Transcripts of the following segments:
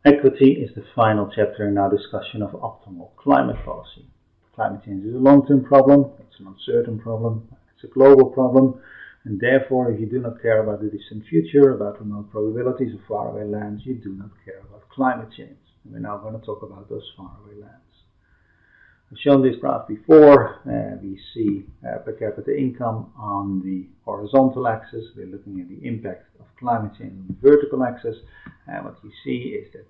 Equity is the final chapter in our discussion of optimal climate policy. Climate change is a long-term problem, it's an uncertain problem, it's a global problem, and therefore if you do not care about the distant future, about remote probabilities of faraway lands, you do not care about climate change. And we're now going to talk about those faraway lands. I've shown this graph before. We see per capita income on the horizontal axis. We're looking at the impact of climate change on the vertical axis. And what you see is that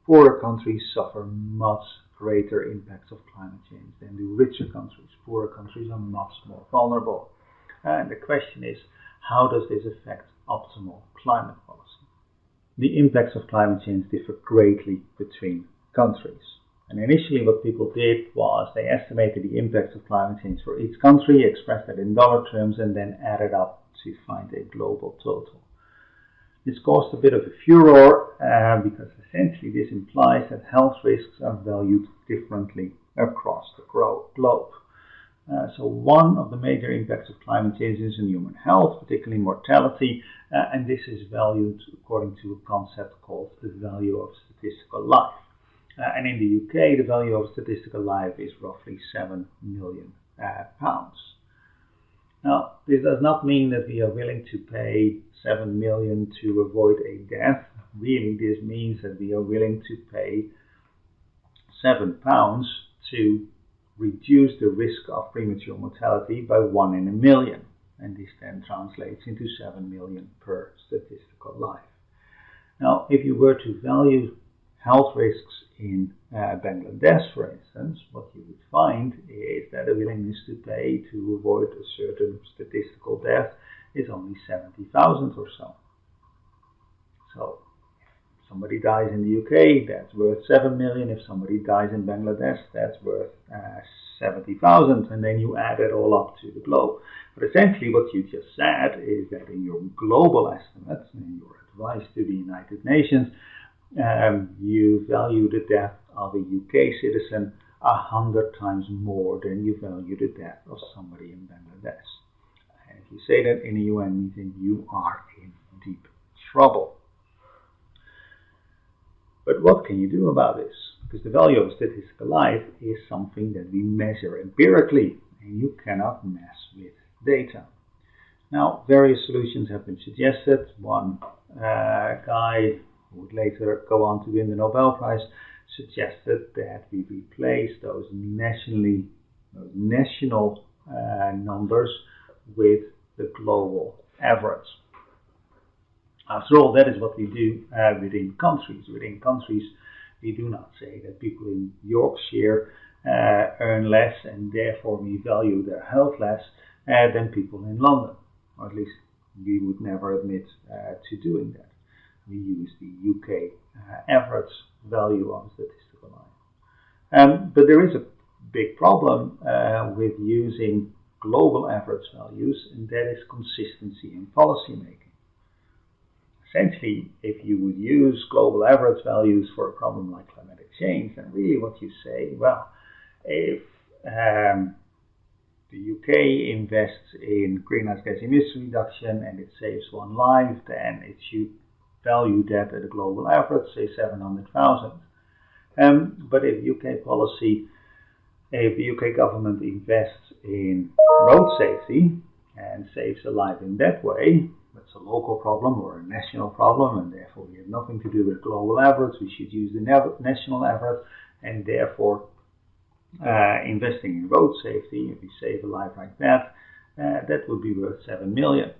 poorer countries suffer much greater impacts of climate change than do richer countries. Poorer countries are much more vulnerable. And the question is, how does this affect optimal climate policy? The impacts of climate change differ greatly between countries. And initially what people did was they estimated the impacts of climate change for each country, expressed that in dollar terms, and then added up to find a global total. This caused a bit of a furor because essentially this implies that health risks are valued differently across the globe. So one of the major impacts of climate change is in human health, particularly mortality, and this is valued according to a concept called the value of statistical life. And in the UK, the value of statistical life is roughly £7 million. Now, this does not mean that we are willing to pay £7 million to avoid a death. Really, this means that we are willing to pay £7 to reduce the risk of premature mortality by 1 in a million. And this then translates into 7 million per statistical life. Now, if you were to value health risks in Bangladesh, for instance, what you would find is that the willingness to pay to avoid a certain statistical death is only 70,000 or so. So, if somebody dies in the UK, that's worth 7 million. If somebody dies in Bangladesh, that's worth 70,000, and then you add it all up to the globe. But essentially what you just said is that in your global estimates, in your advice to the United Nations, you value the death of a UK citizen 100 times more than you value the death of somebody in Bangladesh. And if you say that in a UN meeting, you are in deep trouble. But what can you do about this? Because the value of statistical life is something that we measure empirically, and you cannot mess with data. Now, various solutions have been suggested. One guy who would later go on to win the Nobel Prize suggested that we replace those national numbers with the global average. After all, that is what we do within countries. Within countries, we do not say that people in Yorkshire earn less and therefore we value their health less than people in London. Or at least we would never admit to doing that. We use the UK average value on statistical line. But there is a big problem with using global average values, and that is consistency in policy making. Essentially, if you would use global average values for a problem like climatic change, then really what you say, well, if the UK invests in greenhouse gas emission reduction and it saves one life, then it should value that at a global average, say 700,000. But if the UK government invests in road safety and saves a life in that way, that's a local problem or a national problem, and therefore we have nothing to do with global average. We should use the national average, and therefore investing in road safety, if we save a life like that, that would be worth 7 million.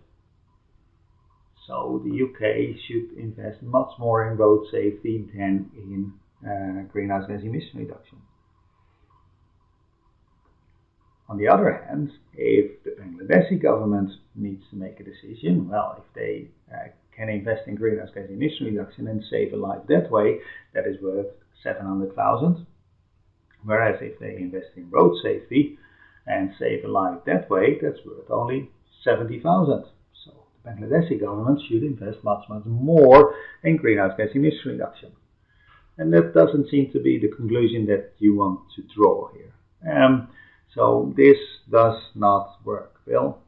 So the UK should invest much more in road safety than in greenhouse gas emission reduction. On the other hand, if the Bangladeshi government needs to make a decision, well, if they can invest in greenhouse gas emission reduction and save a life that way, that is worth 700,000. Whereas if they invest in road safety and save a life that way, that's worth only 70,000. So the Bangladeshi government should invest much more in greenhouse gas emission reduction. And that doesn't seem to be the conclusion that you want to draw here. So this does not work, Bill.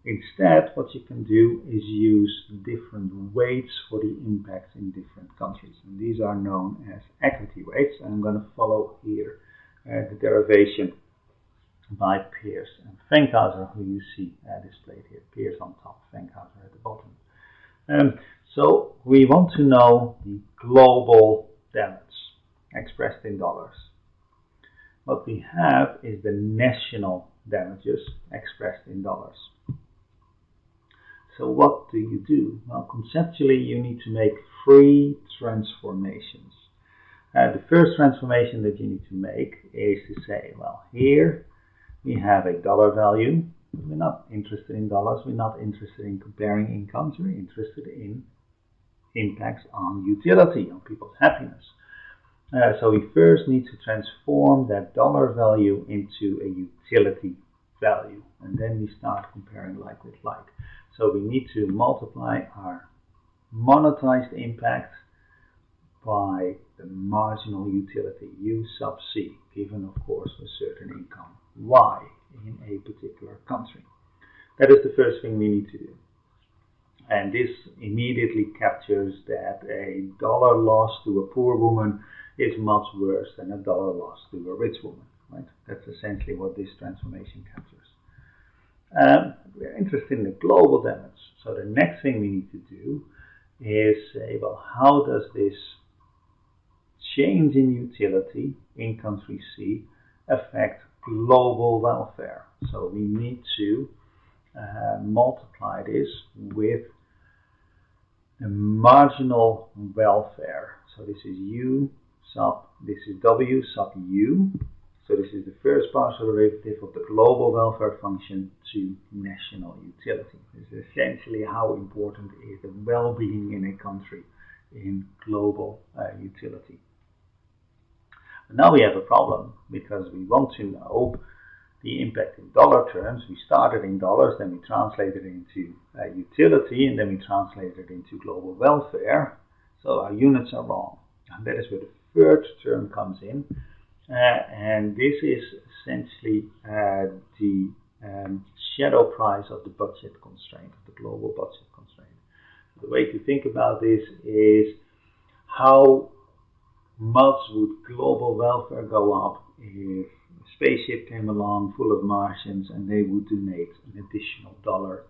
Instead, what you can do is use different weights for the impacts in different countries. And these are known as equity weights. And I'm going to follow here the derivation by Pearce and Fankhauser, who you see displayed here. Pearce on top, Fankhauser at the bottom. So we want to know the global damage expressed in dollars. What we have is the national damages expressed in dollars. So what do? Well, conceptually you need to make 3 transformations. The first transformation that you need to make is to say, well, here we have a dollar value. We're not interested in dollars, we're not interested in comparing incomes, we're interested in impacts on utility, on people's happiness. So we first need to transform that dollar value into a utility value, and then we start comparing like with like. So we need to multiply our monetized impact by the marginal utility, U sub C, given of course a certain income, Y, in a particular country. That is the first thing we need to do. And this immediately captures that a dollar loss to a poor woman is much worse than a dollar loss to a rich woman. Right? That's essentially what this transformation captures. We're interested in the global damage. So the next thing we need to do is say, well, how does this change in utility in country C affect global welfare? So we need to multiply this with the marginal welfare. So this is this is W sub U. So this is the first partial derivative of the global welfare function to national utility. This is essentially how important is the well-being in a country in global utility. But now we have a problem because we want to know the impact in dollar terms. We started in dollars, then we translated it into utility, and then we translated it into global welfare. So our units are wrong. And that is where the third term comes in. And this is essentially the shadow price of the budget constraint, of the global budget constraint. The way to think about this is how much would global welfare go up if a spaceship came along full of Martians and they would donate an additional dollar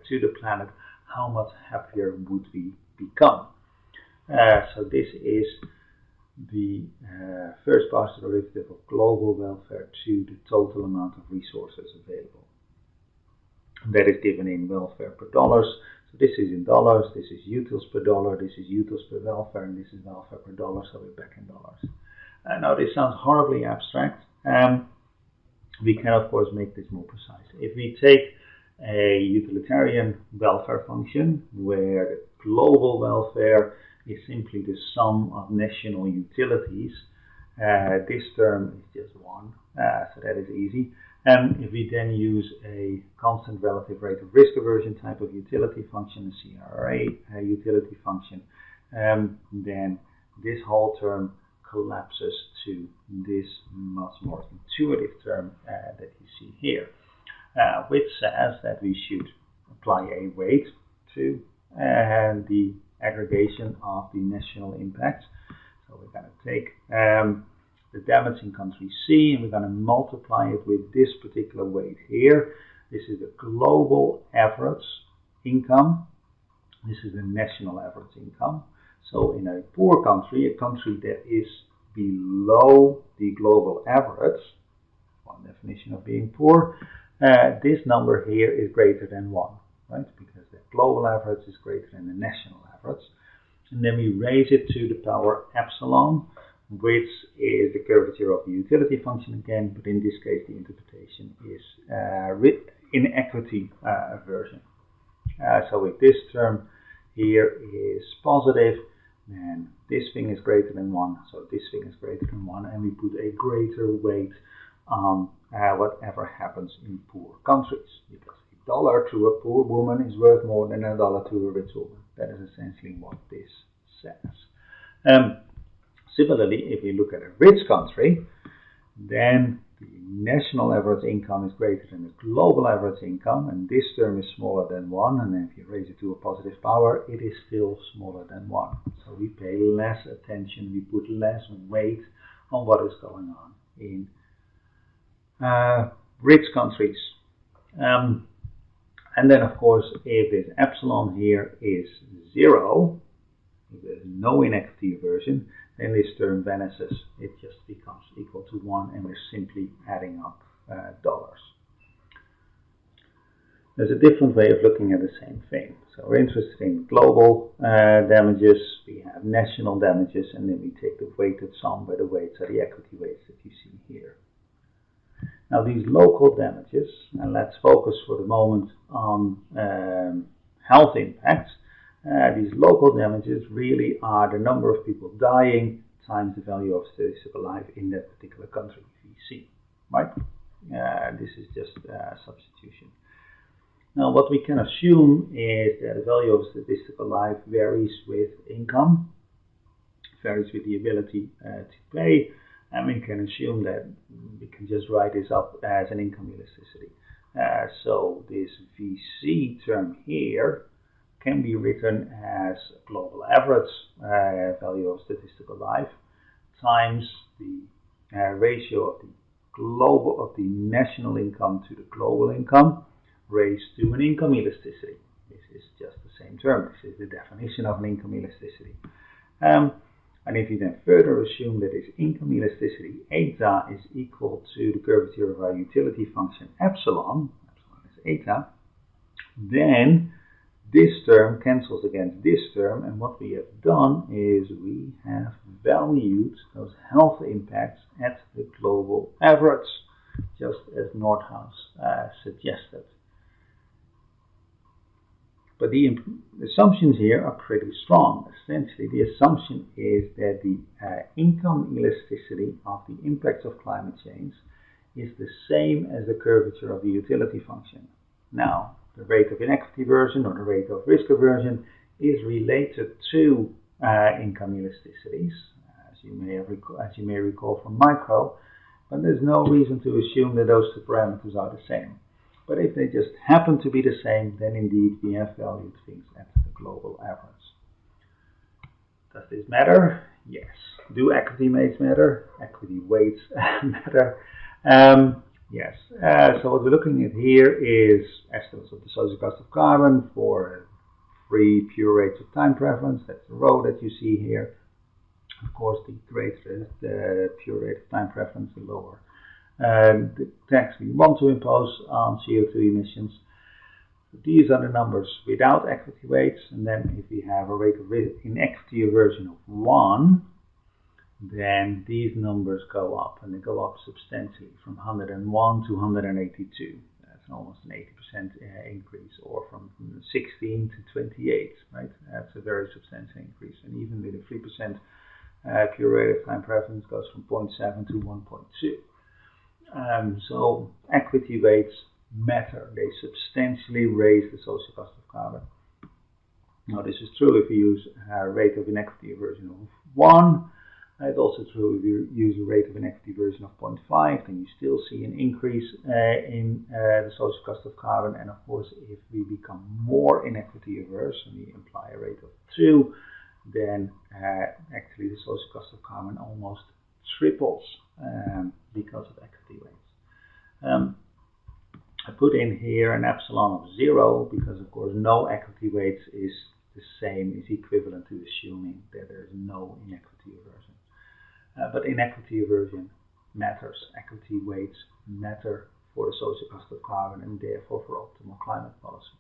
to the planet. How much happier would we become? So this is the first partial derivative of global welfare to the total amount of resources available. That is given in welfare per dollars. So this is in dollars, this is utils per dollar, this is utils per welfare, and this is welfare per dollar, so we're back in dollars. Now this sounds horribly abstract. We can of course make this more precise. If we take a utilitarian welfare function where the global welfare is simply the sum of national utilities, this term is just 1, so that is easy. If we then use a constant relative rate of risk aversion type of utility function, a CRA utility function, then this whole term collapses to this much more intuitive term that you see here, which says that we should apply a weight to the aggregation of the national impacts. So we're going to take the damage in country C and we're going to multiply it with this particular weight here. This is the global average income. This is the national average income. So in a poor country, a country that is below the global average, one definition of being poor, this number here is greater than 1, right? Because the global average is greater than the national average. And then we raise it to the power epsilon, which is the curvature of the utility function again, but in this case the interpretation is inequity aversion. So if this term here is positive, then this thing is greater than 1, so this thing is greater than 1, and we put a greater weight on whatever happens in poor countries, because a dollar to a poor woman is worth more than a dollar to a rich woman. That is essentially what this says. Similarly, if we look at a rich country, then the national average income is greater than the global average income, and this term is smaller than 1, and then if you raise it to a positive power, it is still smaller than 1. So we pay less attention, we put less weight on what is going on in rich countries. And then, of course, if this epsilon here is 0, if there's no inequity aversion, then this term vanishes. It just becomes equal to 1, and we're simply adding up dollars. There's a different way of looking at the same thing. So we're interested in global damages, we have national damages, and then we take the weighted sum, where the weights are the equity weights that you see here. Now these local damages, and let's focus for the moment on health impacts. These local damages really are the number of people dying times the value of statistical life in that particular country, VC, right? This is just substitution. Now what we can assume is that the value of statistical life varies with income, varies with the ability to pay, and we can assume that we can just write this up as an income elasticity. So this VC term here can be written as a global average value of statistical life times the ratio of the national income to the global income raised to an income elasticity. This is just the same term. This is the definition of an income elasticity. And if you then further assume that this income elasticity, eta, is equal to the curvature of our utility function epsilon is eta, then this term cancels against this term, and what we have done is we have valued those health impacts at the global average, just as Nordhaus suggested. But the assumptions here are pretty strong. Essentially, the assumption is that the income elasticity of the impacts of climate change is the same as the curvature of the utility function. Now, the rate of inequity aversion or the rate of risk aversion is related to income elasticities, as you may recall from micro, but there's no reason to assume that those two parameters are the same. But if they just happen to be the same, then indeed we have valued things at the global average. Does this matter? Yes. Do equity weights matter? Equity weights matter. Yes. So what we're looking at here is estimates of the social cost of carbon for 3 pure rates of time preference. That's the row that you see here. Of course, the greater the pure rate of time preference, the lower the tax we want to impose on CO2 emissions. These are the numbers without equity weights, and then if we have a rate of inequity aversion of 1, then these numbers go up, and they go up substantially from 101 to 182. That's almost an 80% increase, or from 16 to 28, right? That's a very substantial increase, and even with a 3% pure rate of time preference goes from 0.7 to 1.2. So equity weights matter. They substantially raise the social cost of carbon. Now this is true if you use a rate of inequity aversion of 1. It's also true if you use a rate of inequity aversion of 0.5, then you still see an increase in the social cost of carbon. And of course, if we become more inequity averse and we imply a rate of 2, then actually the social cost of carbon almost triples because of equity weights. I put in here an epsilon of 0 because of course no equity weights is the same, is equivalent to assuming that there is no inequity aversion. But inequity aversion matters. Equity weights matter for the social cost of carbon and therefore for optimal climate policy.